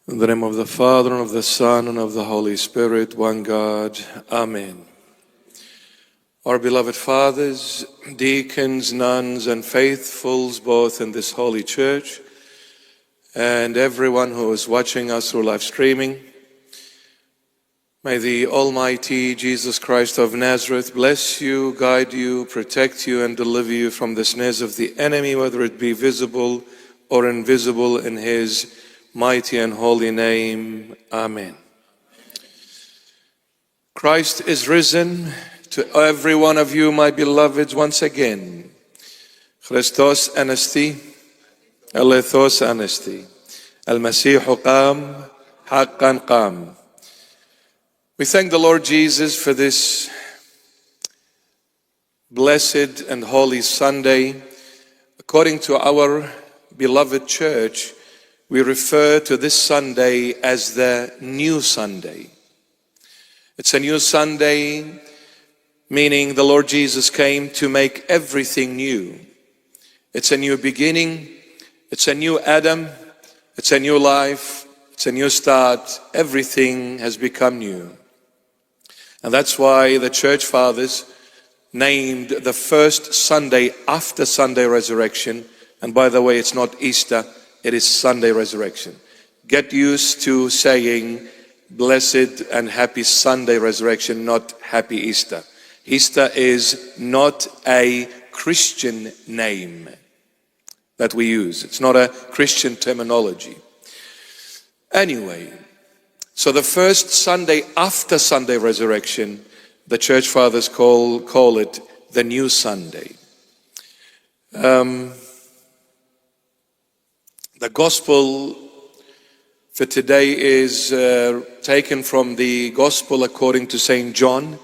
In the name of the Father, and of the Son, and of the Holy Spirit, one God. Amen. Our beloved fathers, deacons, nuns, and faithfuls, both in this holy church, and everyone who is watching us through live streaming, may the Almighty Jesus Christ of Nazareth bless you, guide you, protect you, and deliver you from the snares of the enemy, whether it be visible or invisible, in His mighty and holy name. Amen. Christ is risen. To every one of you, my beloveds, once again, Christos anesti, alethos anesti, al-Masihu qam, haqqan qam. We thank the Lord Jesus for this blessed and holy Sunday. According to our beloved church, we refer to this Sunday as the New Sunday. It's a new Sunday, meaning the Lord Jesus came to make everything new. It's a new beginning, it's a new Adam, it's a new life, it's a new start. Everything has become new. And that's why the church fathers named the first Sunday after Sunday resurrection. And by the way, it's not Easter, it is Sunday resurrection. Get used to saying blessed and happy Sunday resurrection, not happy Easter. Easter is not a Christian name that we use. It's not a Christian terminology. Anyway, so the first Sunday after Sunday resurrection, the church fathers call it the New Sunday. The gospel for today is taken from the gospel according to St. John,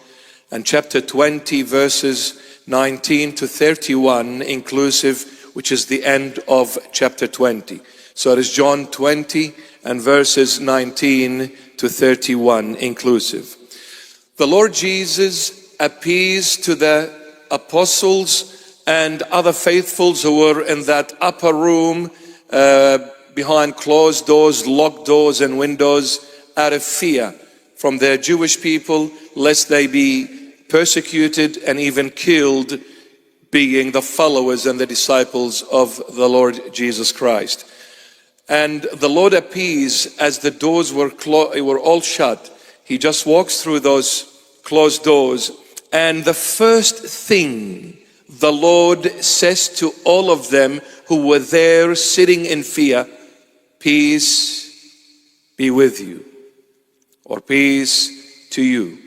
and chapter 20, verses 19 to 31 inclusive, which is the end of chapter 20. So it is John 20 and verses 19 to 31 inclusive. The Lord Jesus appears to the apostles and other faithfuls who were in that upper room behind closed doors, locked doors and windows, out of fear from their Jewish people, lest they be persecuted and even killed, being the followers and the disciples of the Lord Jesus Christ. And the Lord appears as the doors were all shut. He just walks through those closed doors, and the first thing the Lord says to all of them who were there sitting in fear, peace be with you, or peace to you.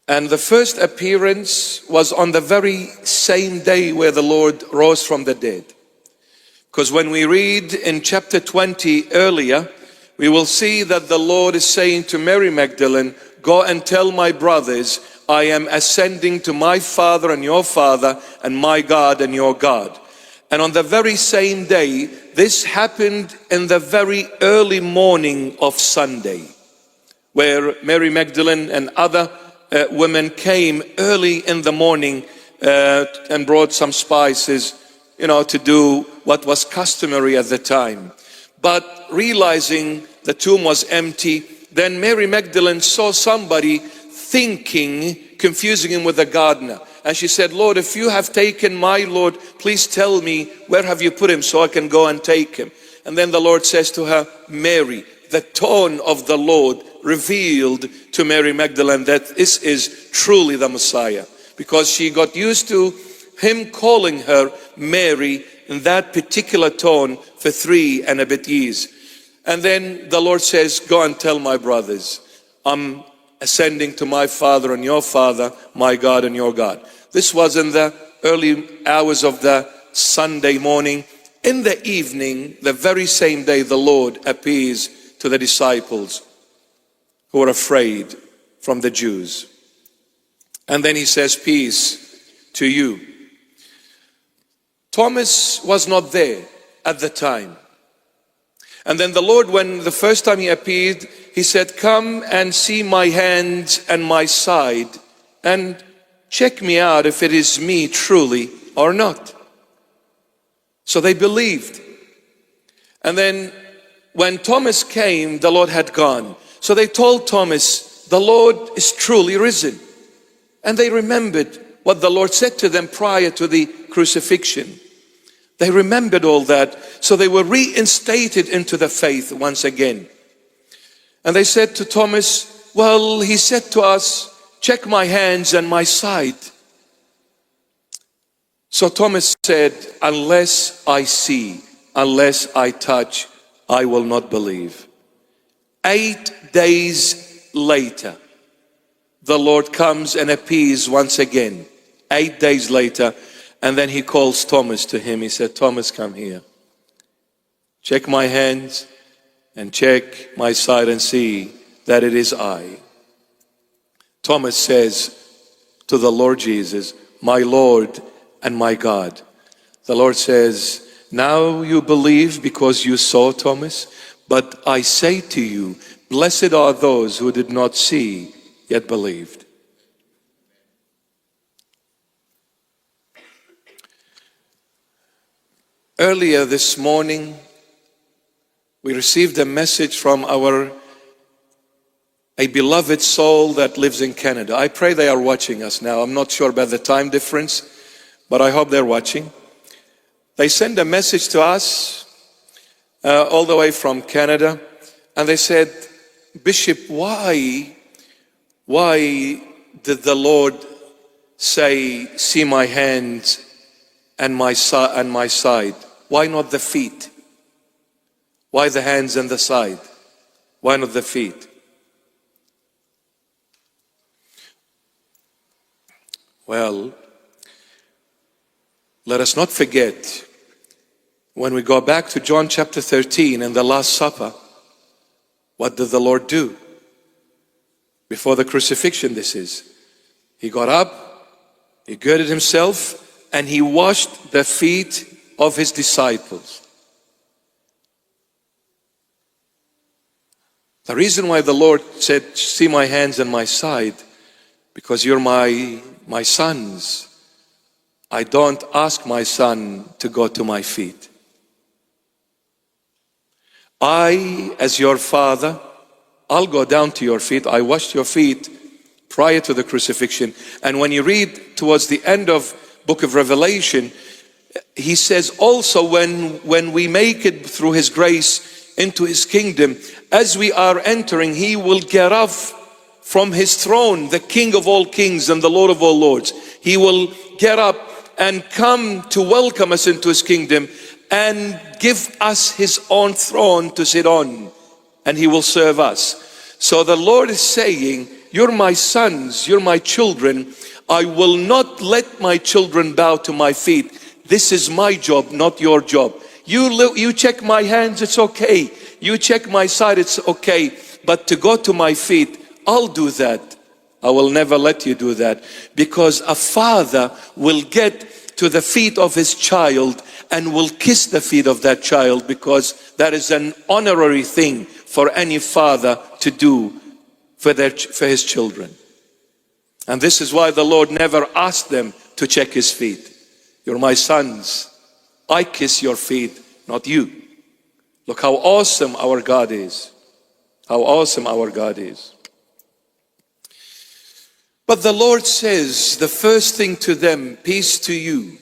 And the first appearance was on the very same day where the Lord rose from the dead. Because when we read in chapter 20 earlier, we will see that the Lord is saying to Mary Magdalene, go and tell my brothers, I am ascending to my Father and your Father, and my God and your God. And on the very same day, this happened in the very early morning of Sunday, where Mary Magdalene and other women came early in the morning and brought some spices, to do what was customary at the time. But realizing the tomb was empty, then Mary Magdalene saw somebody thinking, confusing him with the gardener. And she said, Lord, if you have taken my Lord, please tell me, where have you put him so I can go and take him? And then the Lord says to her, Mary. The tone of the Lord revealed to Mary Magdalene that this is truly the Messiah, because she got used to him calling her Mary in that particular tone for 3 and a bit years. And then the Lord says, go and tell my brothers, I'm ascending to my Father and your Father, my God and your God. This was in the early hours of the Sunday morning. In the evening, the very same day, the Lord appears to the disciples who were afraid from the Jews. And then he says, peace to you. Thomas was not there at the time. And then the Lord, when the first time he appeared, he said, come and see my hands and my side, and check me out if it is me truly or not. So they believed. And then when Thomas came, the Lord had gone. So they told Thomas, the Lord is truly risen. And they remembered what the Lord said to them prior to the crucifixion. They remembered all that. So they were reinstated into the faith once again. And they said to Thomas, well, he said to us, check my hands and my side. So Thomas said, unless I see, unless I touch, I will not believe. 8 days later, the Lord comes and appears once again. 8 days later, and then he calls Thomas to him. He said, Thomas, come here. Check my hands and check my side and see that it is I. Thomas says to the Lord Jesus, my Lord and my God. The Lord says, now you believe because you saw, Thomas, but I say to you, blessed are those who did not see yet believed. Earlier this morning, we received a message from a beloved soul that lives in Canada. I pray they are watching us now. I'm not sure about the time difference, but I hope they're watching. They sent a message to us all the way from Canada, and they said, Bishop, why did the Lord say, see my hands and my side? Why not the feet? Why the hands and the side? Why not the feet? Well, let us not forget, when we go back to John chapter 13 and the Last Supper, what did the Lord do? Before the crucifixion, this is. He got up, he girded himself, and he washed the feet of his disciples. The reason why the Lord said, see my hands and my side, because you're my sons. I don't ask my son to go to my feet. I, as your father, I'll go down to your feet. I washed your feet prior to the crucifixion. And when you read towards the end of book of Revelation, he says also when we make it through his grace into his kingdom, as we are entering, he will get off from his throne, the King of all kings and the Lord of all lords. He will get up and come to welcome us into his kingdom and give us his own throne to sit on, and he will serve us. So the Lord is saying, you're my sons, you're my children. I will not let my children bow to my feet. This is my job, not your job. You check my hands, it's okay. You check my side, it's okay. But to go to my feet, I'll do that. I will never let you do that, because a father will get to the feet of his child and will kiss the feet of that child, because that is an honorary thing for any father to do for his children. And this is why the Lord never asked them to check his feet. You're my sons. I kiss your feet, not you. Look how awesome our God is. How awesome our God is. But the Lord says the first thing to them, peace to you.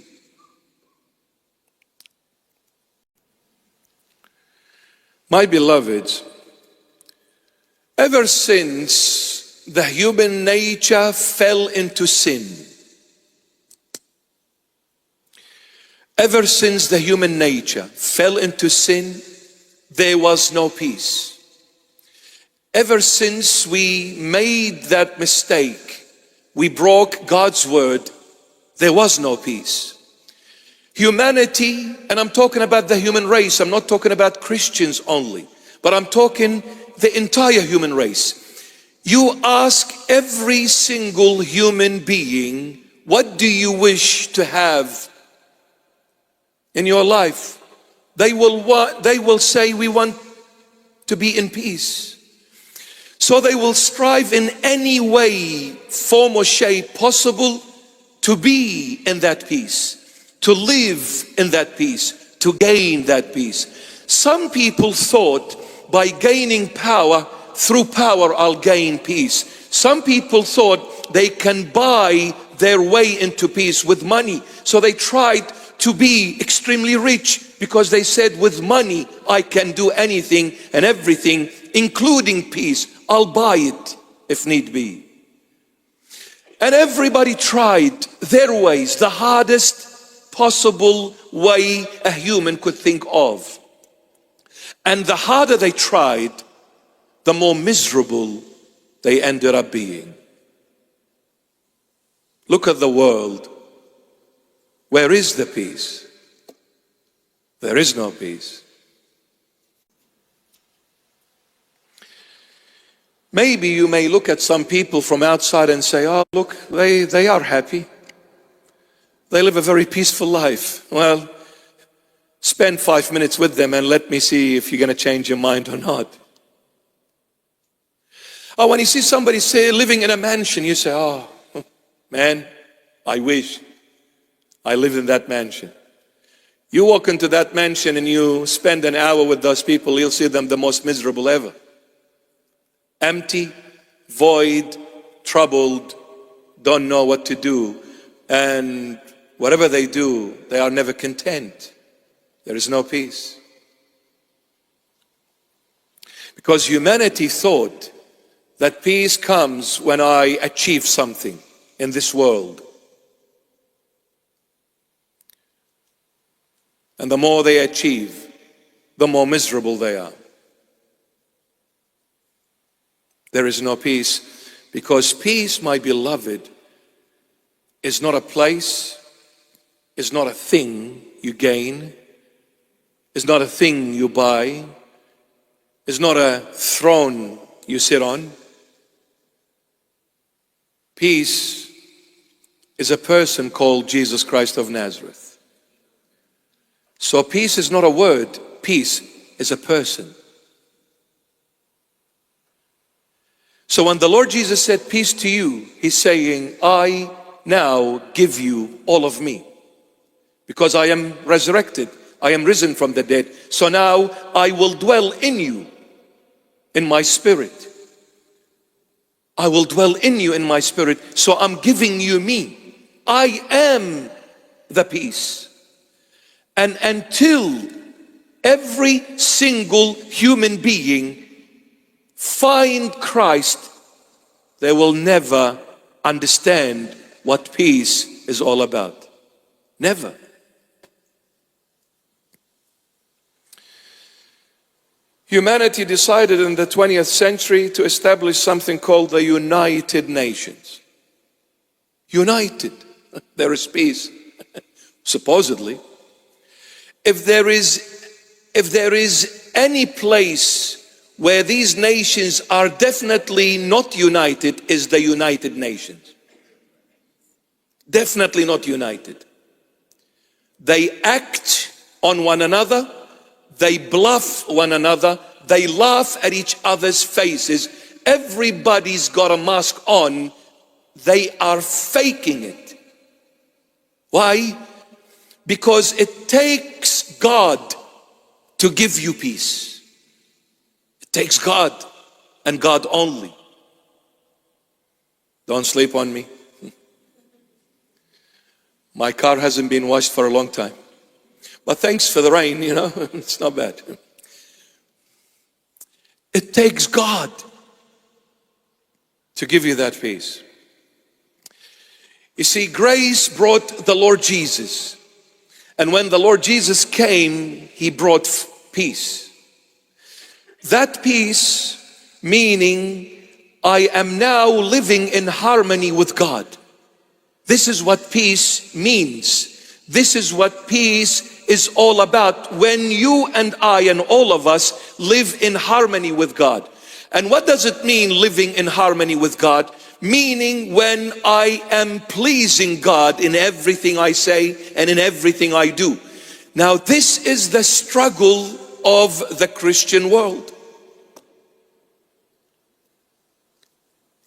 My beloveds, ever since the human nature fell into sin, ever since the human nature fell into sin, there was no peace. Ever since we made that mistake, we broke God's word, there was no peace. Humanity, and I'm talking about the human race, I'm not talking about Christians only, but I'm talking the entire human race. You ask every single human being, what do you wish to have in your life? They will say, we want to be in peace. So they will strive in any way, form or shape possible to be in that peace, to live in that peace, to gain that peace. Some people thought by gaining power, through power I'll gain peace. Some people thought they can buy their way into peace with money. So they tried to be extremely rich because they said, with money I can do anything and everything, including peace. I'll buy it if need be. And everybody tried their ways, the hardest possible way a human could think of. And the harder they tried, the more miserable they ended up being. Look at the world. Where is the peace? There is no peace. Maybe you may look at some people from outside and say, oh, look, they are happy. They live a very peaceful life. Well, spend 5 minutes with them and let me see if you're going to change your mind or not. Oh, when you see somebody say living in a mansion, you say, oh, man, I wish I lived in that mansion. You walk into that mansion and you spend an hour with those people, you'll see them the most miserable ever. Empty, void, troubled, don't know what to do. And whatever they do, they are never content. There is no peace. Because humanity thought that peace comes when I achieve something in this world. And the more they achieve, the more miserable they are. There is no peace, because peace, my beloved, is not a place, is not a thing you gain, is not a thing you buy, is not a throne you sit on. Peace is a person called Jesus Christ of Nazareth. So peace is not a word, peace is a person. So when the Lord Jesus said peace to you, He's saying, I now give you all of me. Because I am resurrected, I am risen from the dead. So now I will dwell in you, in my spirit. I will dwell in you in my spirit. So I'm giving you me. I am the peace. And until every single human being find Christ, they will never understand what peace is all about. Never. Humanity decided in the 20th century to establish something called the United Nations. United. There is peace. Supposedly. If there is any place where these nations are definitely not united, is the United Nations. Definitely not united. They act on one another, they bluff one another, they laugh at each other's faces. Everybody's got a mask on, they are faking it. Why? Because it takes God to give you peace. It takes God and God only. Don't sleep on me. My car hasn't been washed for a long time. But thanks for the rain, it's not bad. It takes God to give you that peace. You see, grace brought the Lord Jesus. And when the Lord Jesus came, He brought peace. That peace, meaning I am now living in harmony with God. This is what peace means. This is what peace is all about. When you and I and all of us live in harmony with God. And what does it mean, living in harmony with God? Meaning when I am pleasing God in everything I say and in everything I do. Now this is the struggle of the Christian world.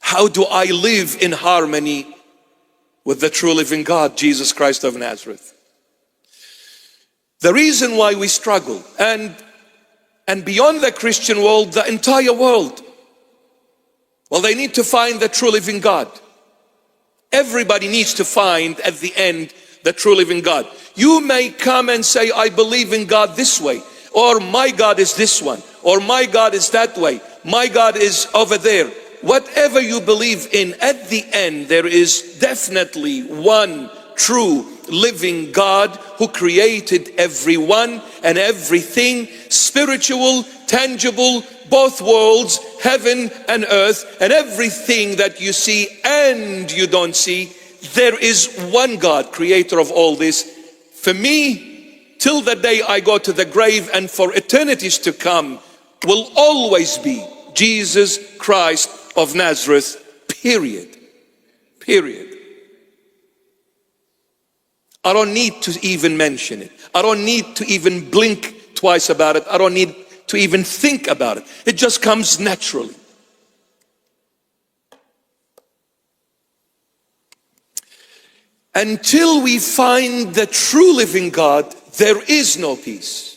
How do I live in harmony with the true living God, Jesus Christ of Nazareth? The reason why we struggle, and beyond the Christian world, the entire world, well, they need to find the true living God. Everybody needs to find at the end the true living God. You may come and say, I believe in God this way, or my God is this one, or my God is that way, my God is over there. Whatever you believe in, at the end there is definitely one true living God who created everyone and everything, spiritual, tangible, both worlds, heaven and earth, and everything that you see and you don't see. There is one God, creator of all this. For me, till the day I go to the grave and for eternities to come, will always be Jesus Christ of Nazareth, period. Period. I don't need to even mention it. I don't need to even blink twice about it. I don't need to even think about it. It just comes naturally. Until we find the true living God, there is no peace.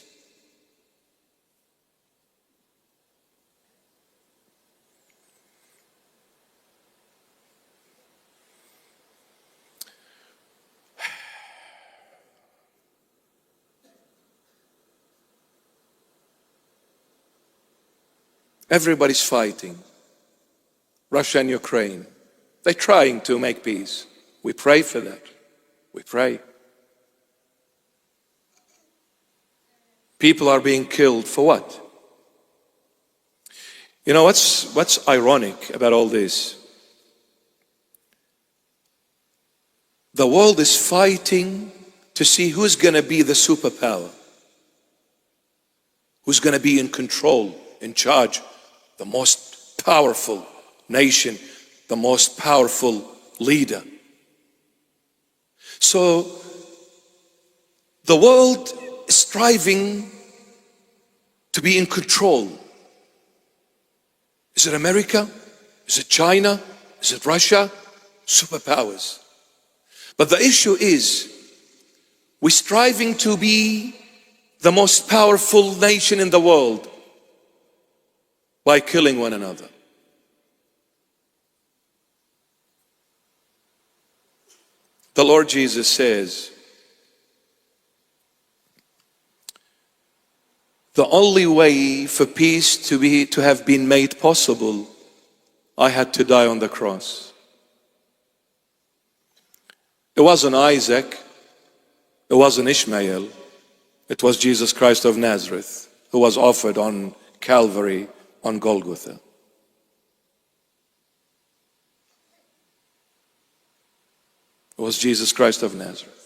Everybody's fighting. Russia and Ukraine. They're trying to make peace. We pray for that. We pray. People are being killed for what? You know what's ironic about all this? The world is fighting to see who's going to be the superpower. Who's going to be in control, in charge. The most powerful nation, the most powerful leader. So the world is striving to be in control. Is it America? Is it China? Is it Russia? Superpowers. But the issue is, we're striving to be the most powerful nation in the world by killing one another. The Lord Jesus says, the only way for peace to have been made possible, I had to die on the cross. It wasn't Isaac, it wasn't Ishmael, it was Jesus Christ of Nazareth who was offered on Calvary, on Golgotha. It was Jesus Christ of Nazareth.